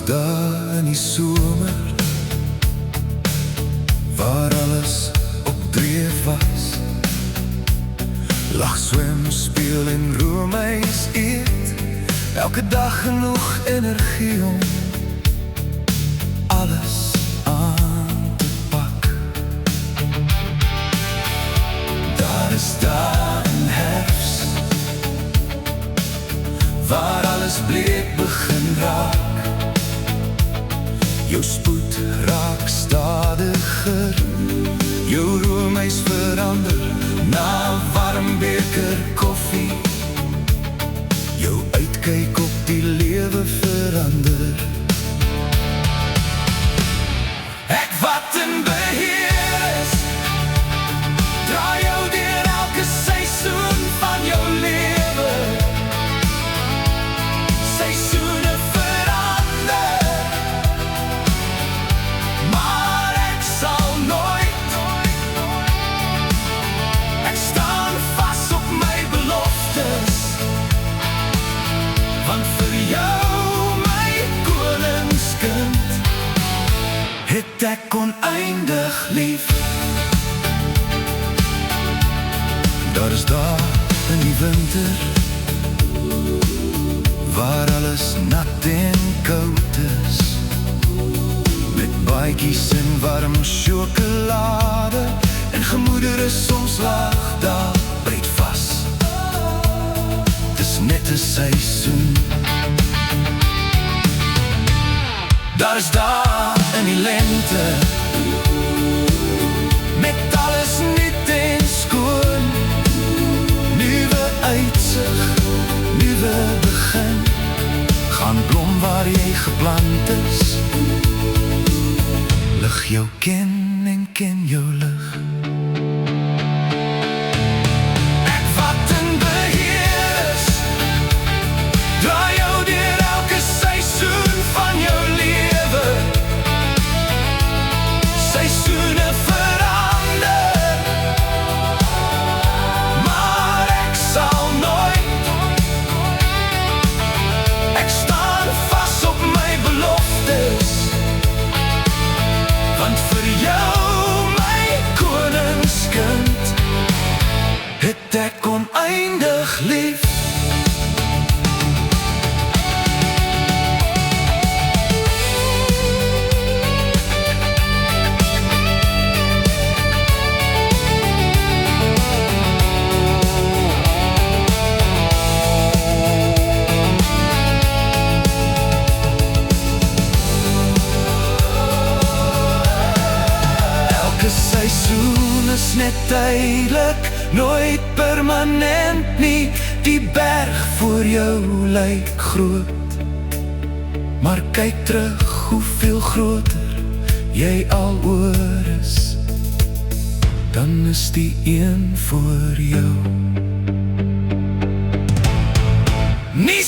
Daar in die somer, waar alles op dreef was, lag, swem, speel en roomys eet, elke dag genoeg energie om alles aan te pak. Daar is daar in herfst, waar alles bleek begin raak. Jou spoed raak stadiger, jou roomys verander na warm beker koffie. Jou uitkyk op die lewe verander. Ek wat in beheer is, draai jou deur elke seisoen van jou lewe. Seisoene verander, maar ek sal nooit. Ek staan vas op my beloftes, want vir jou, my koningskind, het ek oneindig lief. Daar is daar in die winter, waar alles nat en koud is, met baadjies en warm sjokolade, en gemoedere soms laag daar breed vas. Dis net 'n seisoen. Daar is daar in die lente, met alles nuut en skoon, nuwe uitsig, nuwe begin. Gaan blom waar jy geplant is, lig jou ken en ken jou lig. Ek wat in beheer is, draai jou deur elke seisoen van jou lewe. Seisoene verander, maar ek sal nooit. Ek staan vas op my beloftes, want vir jou, my koningskind, het ek oneindig lief. Seisoen is net tydelik, nooit permanent nie. Die berg voor jou lyk groot, maar kyk terug hoeveel groter jy al oor is, dan is die een voor jou nie